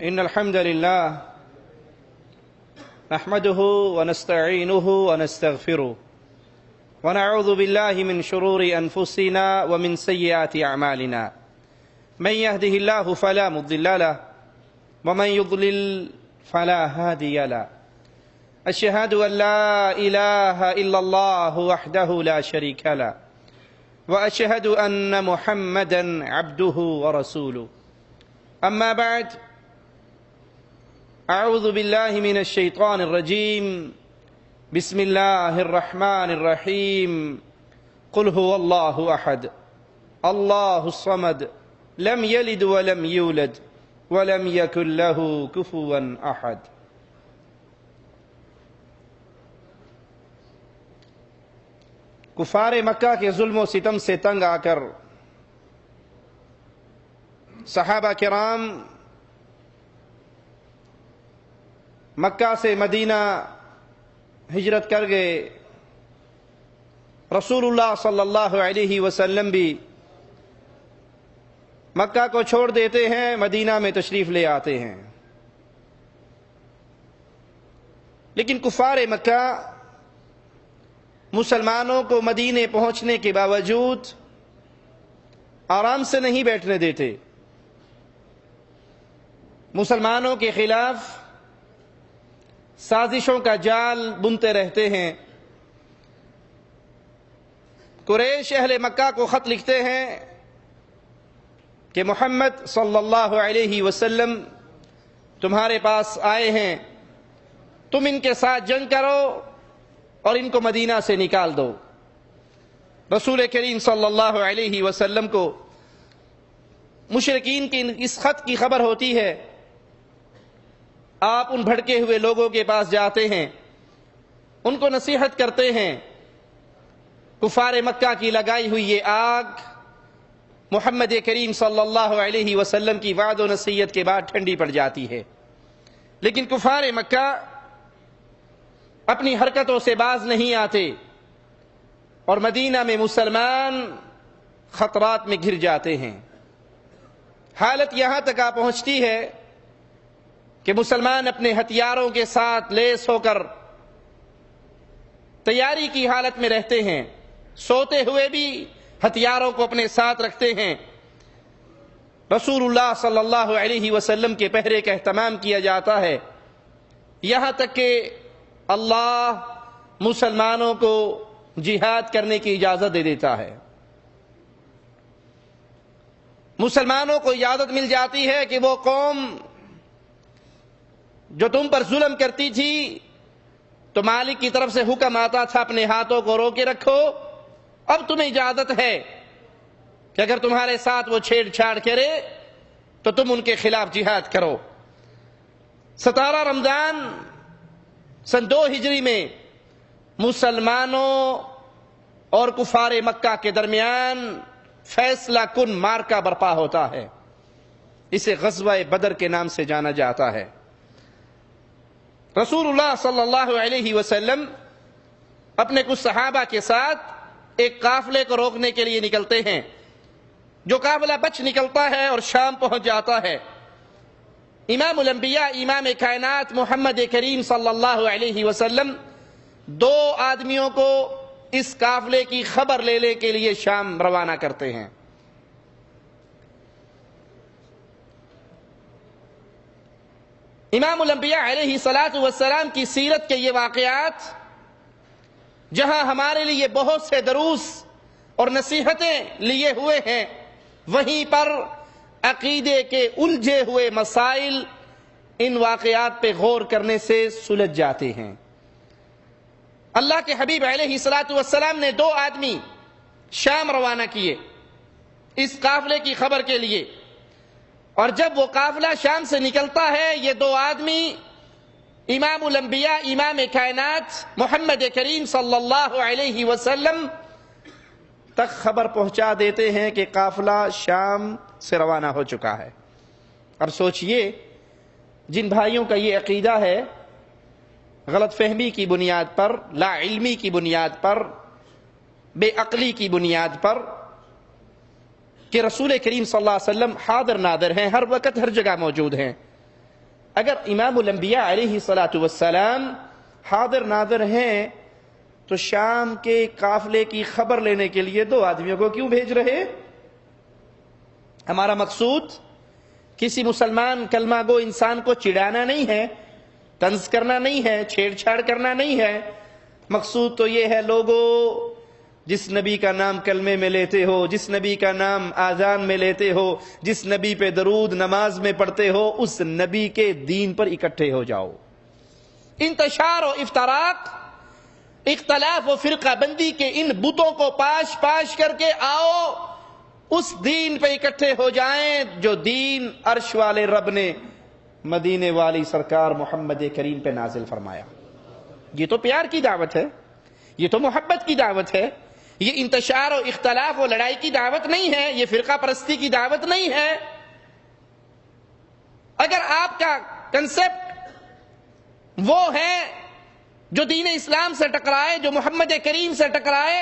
إن الحمد لله نحمده ونستعينه ونستغفره ونعوذ بالله من شرور أنفسنا ومن سيئات أعمالنا من يهده الله فلا مضل له ومن يضلل فلا هادي له أشهد أن لا إله إلا الله وحده لا شريك له وأشهد أن محمدا عبده ورسوله أما بعد أعوذ بالله من الشيطان الرجيم بسم الله الرحمن الرحيم قل هو الله أحد الله الصمد لم يلد ولم يولد ولم يكن له كفوا أحد کفار مکہ کے ظلم و ستم سے تنگ آ کر صحابہ کرام مکہ سے مدینہ ہجرت کر گئے۔ رسول اللہ صلی اللہ علیہ وسلم بھی مکہ کو چھوڑ دیتے ہیں، مدینہ میں تشریف لے آتے ہیں، لیکن کفار مکہ مسلمانوں کو مدینے پہنچنے کے باوجود آرام سے نہیں بیٹھنے دیتے، مسلمانوں کے خلاف سازشوں کا جال بنتے رہتے ہیں۔ قریش اہل مکہ کو خط لکھتے ہیں کہ محمد صلی اللہ علیہ وسلم تمہارے پاس آئے ہیں، تم ان کے ساتھ جنگ کرو اور ان کو مدینہ سے نکال دو۔ رسول کریم صلی اللہ علیہ وسلم کو مشرکین کی اس خط کی خبر ہوتی ہے۔ آپ ان بھڑکے ہوئے لوگوں کے پاس جاتے ہیں، ان کو نصیحت کرتے ہیں۔ کفار مکہ کی لگائی ہوئی یہ آگ محمد کریم صلی اللہ علیہ وسلم کی وعد و نصیحت کے بعد ٹھنڈی پڑ جاتی ہے، لیکن کفار مکہ اپنی حرکتوں سے باز نہیں آتے اور مدینہ میں مسلمان خطرات میں گھر جاتے ہیں۔ حالت یہاں تک آ پہنچتی ہے کہ مسلمان اپنے ہتھیاروں کے ساتھ لیس ہو کر تیاری کی حالت میں رہتے ہیں، سوتے ہوئے بھی ہتھیاروں کو اپنے ساتھ رکھتے ہیں۔ رسول اللہ صلی اللہ علیہ وسلم کے پہرے کا اہتمام کیا جاتا ہے، یہاں تک کہ اللہ مسلمانوں کو جہاد کرنے کی اجازت دے دیتا ہے۔ مسلمانوں کو اجازت مل جاتی ہے کہ وہ قوم جو تم پر ظلم کرتی تھی، تو مالک کی طرف سے حکم آتا تھا اپنے ہاتھوں کو روکے رکھو، اب تمہیں اجازت ہے کہ اگر تمہارے ساتھ وہ چھیڑ چھاڑ کرے تو تم ان کے خلاف جہاد کرو۔ 17 رمضان سن 2 ہجری میں مسلمانوں اور کفار مکہ کے درمیان فیصلہ کن معرکہ برپا ہوتا ہے، اسے غزوہ بدر کے نام سے جانا جاتا ہے۔ رسول اللہ صلی اللہ علیہ وسلم اپنے کچھ صحابہ کے ساتھ ایک قافلے کو روکنے کے لیے نکلتے ہیں، جو قافلہ بچ نکلتا ہے اور شام پہنچ جاتا ہے۔ امام الانبیاء امام کائنات محمد کریم صلی اللہ علیہ وسلم 2 آدمیوں کو اس قافلے کی خبر لینے کے لیے شام روانہ کرتے ہیں۔ امام الانبیاء علیہ السلام کی سیرت کے یہ واقعات جہاں ہمارے لیے بہت سے دروس اور نصیحتیں لیے ہوئے ہیں، وہیں پر عقیدے کے الجھے ہوئے مسائل ان واقعات پہ غور کرنے سے سلجھ جاتے ہیں۔ اللہ کے حبیب علیہ السلام نے 2 آدمی شام روانہ کیے اس قافلے کی خبر کے لیے، اور جب وہ قافلہ شام سے نکلتا ہے، یہ 2 آدمی امام الانبیاء امام کائنات محمد کریم صلی اللہ علیہ وسلم تک خبر پہنچا دیتے ہیں کہ قافلہ شام سے روانہ ہو چکا ہے۔ اور سوچئے جن بھائیوں کا یہ عقیدہ ہے غلط فہمی کی بنیاد پر، لا علمی کی بنیاد پر، بے عقلی کی بنیاد پر، کہ رسول کریم صلی اللہ علیہ وسلم حاضر نادر ہیں، ہر وقت ہر جگہ موجود ہیں، اگر امام الانبیاء علیہ السلام حاضر ناظر ہیں تو شام کے قافلے کی خبر لینے کے لیے 2 آدمیوں کو کیوں بھیج رہے؟ ہمارا مقصود کسی مسلمان کلمہ گو انسان کو چڑھانا نہیں ہے، طنز کرنا نہیں ہے، چھیڑ چھاڑ کرنا نہیں ہے. مقصود تو یہ ہے لوگوں، جس نبی کا نام کلمے میں لیتے ہو، جس نبی کا نام آذان میں لیتے ہو، جس نبی پہ درود نماز میں پڑھتے ہو، اس نبی کے دین پر اکٹھے ہو جاؤ. انتشار و افتراق، اختلاف و فرقہ بندی کے ان بتوں کو پاش پاش کر کے آؤ اس دین پہ اکٹھے ہو جائیں جو دین عرش والے رب نے مدینے والی سرکار محمد کریم پہ نازل فرمایا. یہ تو پیار کی دعوت ہے، یہ تو محبت کی دعوت ہے، یہ انتشار و اختلاف و لڑائی کی دعوت نہیں ہے، یہ فرقہ پرستی کی دعوت نہیں ہے. اگر آپ کا کنسپٹ وہ ہے جو دین اسلام سے ٹکرائے، جو محمد کریم سے ٹکرائے،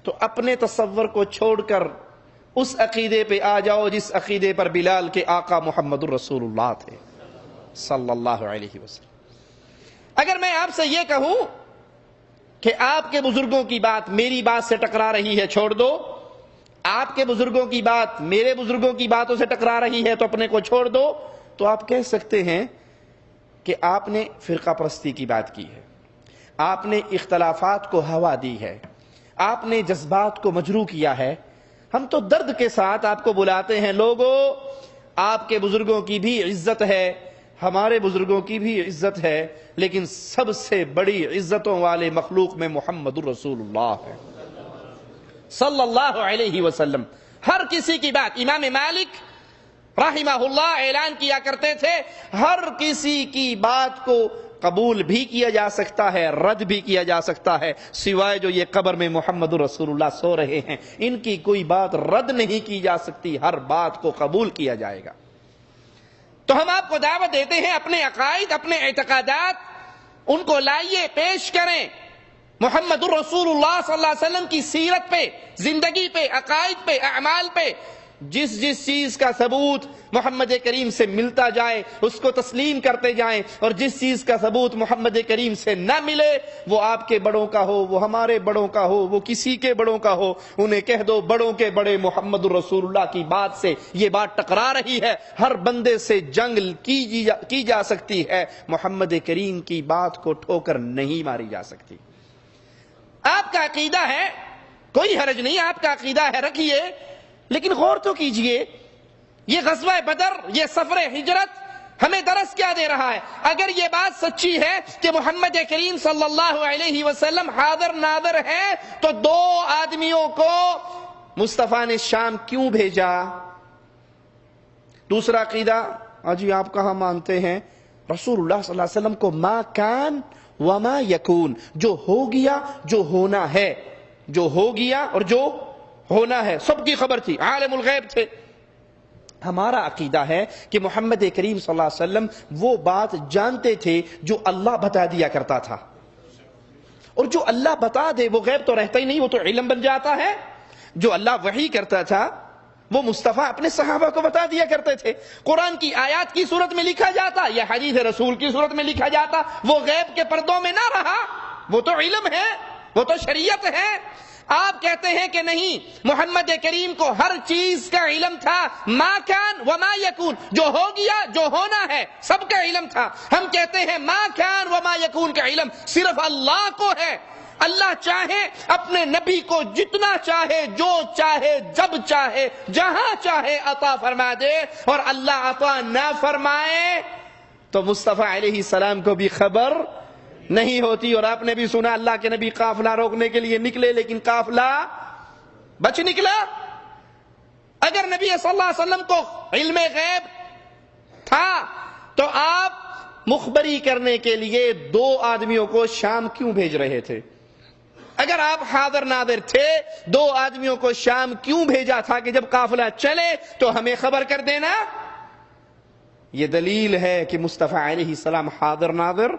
تو اپنے تصور کو چھوڑ کر اس عقیدے پہ آ جاؤ جس عقیدے پر بلال کے آقا محمد الرسول اللہ تھے صلی اللہ علیہ وسلم. اگر میں آپ سے یہ کہوں کہ آپ کے بزرگوں کی بات میری بات سے ٹکرا رہی ہے، چھوڑ دو، آپ کے بزرگوں کی بات میرے بزرگوں کی باتوں سے ٹکرا رہی ہے تو اپنے کو چھوڑ دو، تو آپ کہہ سکتے ہیں کہ آپ نے فرقہ پرستی کی بات کی ہے، آپ نے اختلافات کو ہوا دی ہے، آپ نے جذبات کو مجروح کیا ہے. ہم تو درد کے ساتھ آپ کو بلاتے ہیں، لوگوں آپ کے بزرگوں کی بھی عزت ہے، ہمارے بزرگوں کی بھی عزت ہے، لیکن سب سے بڑی عزتوں والے مخلوق میں محمد الرسول اللہ ہے صلی اللہ علیہ وسلم. ہر کسی کی بات، امام مالک رحمہ اللہ اعلان کیا کرتے تھے، ہر کسی کی بات کو قبول بھی کیا جا سکتا ہے، رد بھی کیا جا سکتا ہے، سوائے جو یہ قبر میں محمد رسول اللہ سو رہے ہیں، ان کی کوئی بات رد نہیں کی جا سکتی، ہر بات کو قبول کیا جائے گا. تو ہم آپ کو دعوت دیتے ہیں، اپنے عقائد، اپنے اعتقادات ان کو لائیے، پیش کریں. محمد الرسول اللہ صلی اللہ علیہ وسلم کی سیرت پہ، زندگی پہ، عقائد پہ، اعمال پہ جس چیز کا ثبوت محمد کریم سے ملتا جائے اس کو تسلیم کرتے جائیں، اور جس چیز کا ثبوت محمد کریم سے نہ ملے، وہ آپ کے بڑوں کا ہو، وہ ہمارے بڑوں کا ہو، وہ کسی کے بڑوں کا ہو، انہیں کہہ دو بڑوں کے بڑے محمد الرسول اللہ کی بات سے یہ بات ٹکرا رہی ہے. ہر بندے سے جنگ کی جا سکتی ہے، محمد کریم کی بات کو ٹھوکر نہیں ماری جا سکتی. آپ کا عقیدہ ہے، کوئی حرج نہیں، آپ کا عقیدہ ہے، رکھیے، لیکن غور تو کیجئے، یہ غزوہ بدر، یہ سفر ہجرت ہمیں درس کیا دے رہا ہے؟ اگر یہ بات سچی ہے کہ محمد کریم صلی اللہ علیہ وسلم حاضر ناظر ہے، تو 2 آدمیوں کو مصطفیٰ نے شام کیوں بھیجا؟ دوسرا عقیدہ، جی آپ کہاں مانتے ہیں؟ رسول اللہ صلی اللہ علیہ وسلم کو ما کان وما یکون، جو ہو گیا، جو ہونا ہے، جو ہو گیا اور جو ہونا ہے، سب کی خبر تھی، عالم الغیب تھے. ہمارا عقیدہ ہے کہ محمد کریم صلی اللہ علیہ وسلم وہ بات جانتے تھے جو اللہ بتا دیا کرتا تھا، اور جو اللہ بتا دے وہ غیب تو رہتا ہی نہیں، وہ تو علم بن جاتا ہے. جو اللہ وحی کرتا تھا وہ مصطفیٰ اپنے صحابہ کو بتا دیا کرتے تھے. قرآن کی آیات کی صورت میں لکھا جاتا یا حدیث رسول کی صورت میں لکھا جاتا، وہ غیب کے پردوں میں نہ رہا، وہ تو علم ہے، وہ تو شریعت ہے. آپ کہتے ہیں کہ نہیں، محمد کریم کو ہر چیز کا علم تھا، ما کان وما یکون، جو ہو گیا، جو ہونا ہے، سب کا علم تھا. ہم کہتے ہیں ما کان وما یکون کا علم صرف اللہ کو ہے. اللہ چاہے اپنے نبی کو جتنا چاہے، جو چاہے، جب چاہے، جہاں چاہے عطا فرما دے، اور اللہ عطا نہ فرمائے تو مصطفیٰ علیہ السلام کو بھی خبر نہیں ہوتی. اور آپ نے بھی سنا اللہ کے نبی قافلہ روکنے کے لیے نکلے، لیکن قافلہ بچ نکلا. اگر نبی صلی اللہ علیہ وسلم کو علم غیب تھا تو آپ مخبری کرنے کے لیے 2 آدمیوں کو شام کیوں بھیج رہے تھے؟ اگر آپ حاضر ناظر تھے، 2 آدمیوں کو شام کیوں بھیجا تھا کہ جب قافلہ چلے تو ہمیں خبر کر دینا؟ یہ دلیل ہے کہ مصطفیٰ علیہ السلام حاضر ناظر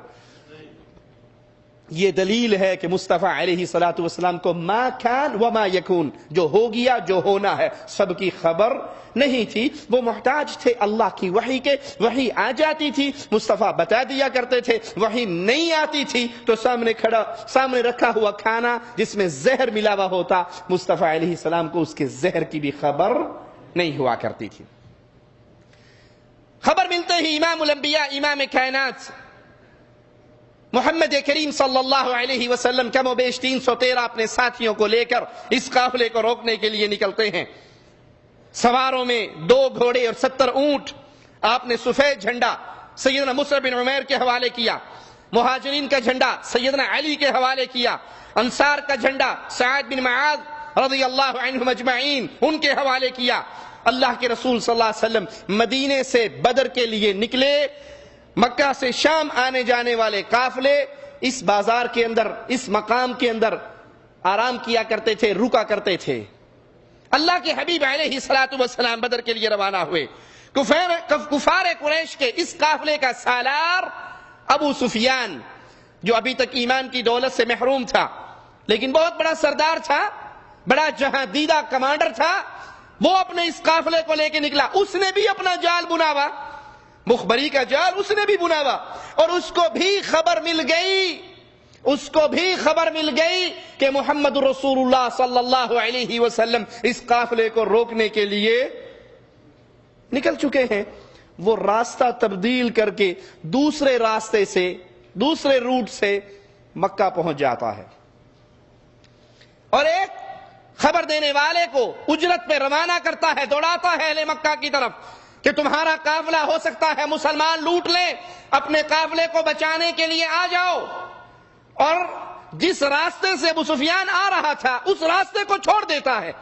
یہ دلیل ہے کہ مصطفیٰ علیہ الصلوۃ والسلام کو ما کان وما یکون، جو ہو گیا جو ہونا ہے سب کی خبر نہیں تھی۔ وہ محتاج تھے اللہ کی وحی کے، وحی آ جاتی تھی مصطفیٰ بتا دیا کرتے تھے، وحی نہیں آتی تھی تو سامنے رکھا ہوا کھانا جس میں زہر ملا ہوا ہوتا، مصطفیٰ علیہ السلام کو اس کے زہر کی بھی خبر نہیں ہوا کرتی تھی۔ خبر ملتے ہی امام الانبیاء، امام کائنات محمد کریم صلی اللہ علیہ وسلم کم و بیش 313 اپنے ساتھیوں کو لے کر اس قافلے کو روکنے کے لیے نکلتے ہیں۔ سواروں میں 2 گھوڑے اور 70 اونٹ۔ آپ نے سفید جھنڈا سیدنا مصعب بن عمیر کے حوالے کیا، مہاجرین کا جھنڈا سیدنا علی کے حوالے کیا، انصار کا جھنڈا سعد بن معاذ رضی اللہ عنہم اجمعین ان کے حوالے کیا۔ اللہ کے رسول صلی اللہ علیہ وسلم مدینے سے بدر کے لیے نکلے۔ مکہ سے شام آنے جانے والے قافلے اس بازار کے اندر، اس مقام کے اندر آرام کیا کرتے تھے، رکا کرتے تھے۔ اللہ کے حبیب علیہ الصلوۃ والسلام بدر کے لیے روانہ ہوئے۔ کفار قریش کے اس قافلے کا سالار ابو سفیان، جو ابھی تک ایمان کی دولت سے محروم تھا لیکن بہت بڑا سردار تھا، بڑا جہاں دیدہ کمانڈر تھا، وہ اپنے اس قافلے کو لے کے نکلا۔ اس نے بھی اپنا جال بناوا، مخبری کا جال اس نے بھی بناوا، اور اس کو بھی خبر مل گئی کہ محمد رسول اللہ صلی اللہ علیہ وسلم اس قافلے کو روکنے کے لیے نکل چکے ہیں۔ وہ راستہ تبدیل کر کے دوسرے راستے سے، دوسرے روٹ سے مکہ پہنچ جاتا ہے، اور ایک خبر دینے والے کو اجرت پہ روانہ کرتا ہے، دوڑاتا ہے اہل مکہ کی طرف کہ تمہارا قافلہ ہو سکتا ہے مسلمان لوٹ لیں، اپنے قافلے کو بچانے کے لیے آ جاؤ۔ اور جس راستے سے ابو سفیان آ رہا تھا اس راستے کو چھوڑ دیتا ہے،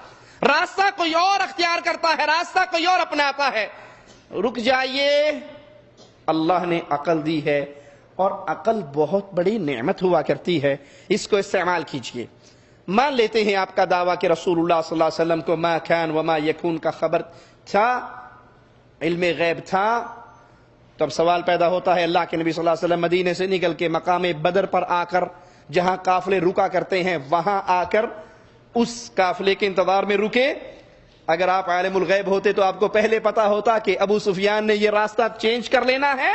راستہ کوئی اور اختیار کرتا ہے، راستہ کوئی اور اپناتا ہے۔ رک جائیے، اللہ نے عقل دی ہے، اور عقل بہت بڑی نعمت ہوا کرتی ہے، اس کو استعمال کیجئے۔ مان لیتے ہیں آپ کا دعویٰ کہ رسول اللہ صلی اللہ علیہ وسلم کو ما کان وما یکون کا خبر تھا، علم غیب تھا، تو اب سوال پیدا ہوتا ہے اللہ کے نبی صلی اللہ علیہ وسلم مدینے سے نکل کے مقام بدر پر آ کر، جہاں قافلے رکا کرتے ہیں وہاں آ کر اس قافلے کے انتظار میں رکے۔ اگر آپ عالم الغیب ہوتے تو آپ کو پہلے پتا ہوتا کہ ابو سفیان نے یہ راستہ چینج کر لینا ہے،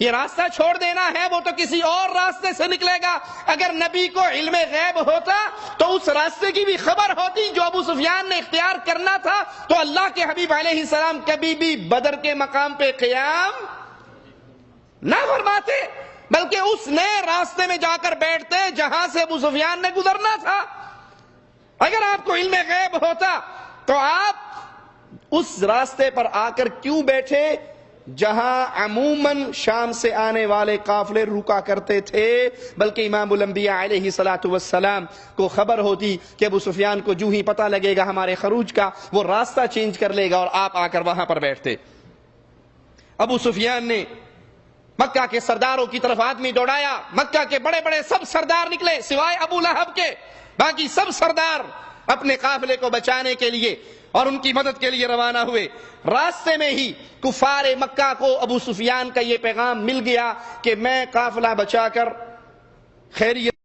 یہ راستہ چھوڑ دینا ہے، وہ تو کسی اور راستے سے نکلے گا۔ اگر نبی کو علم غیب ہوتا تو اس راستے کی بھی خبر ہوتی جو ابو سفیان نے اختیار کرنا تھا، تو اللہ کے حبیب علیہ السلام کبھی بھی بدر کے مقام پہ قیام نہ فرماتے، بلکہ اس نئے راستے میں جا کر بیٹھتے جہاں سے ابو سفیان نے گزرنا تھا۔ اگر آپ کو علم غیب ہوتا تو آپ اس راستے پر آ کر کیوں بیٹھے جہاں عموماً شام سے آنے والے قافلے رکا کرتے تھے؟ بلکہ امام الانبیاء علیہ الصلوۃ والسلام کو خبر ہوتی کہ ابو سفیان کو جو ہی پتہ لگے گا ہمارے خروج کا، وہ راستہ چینج کر لے گا اور آپ آ کر وہاں پر بیٹھتے۔ ابو سفیان نے مکہ کے سرداروں کی طرف آدمی دوڑایا، مکہ کے بڑے بڑے سب سردار نکلے سوائے ابو لہب کے، باقی سب سردار اپنے قافلے کو بچانے کے لیے اور ان کی مدد کے لیے روانہ ہوئے۔ راستے میں ہی کفار مکہ کو ابو سفیان کا یہ پیغام مل گیا کہ میں قافلہ بچا کر خیریت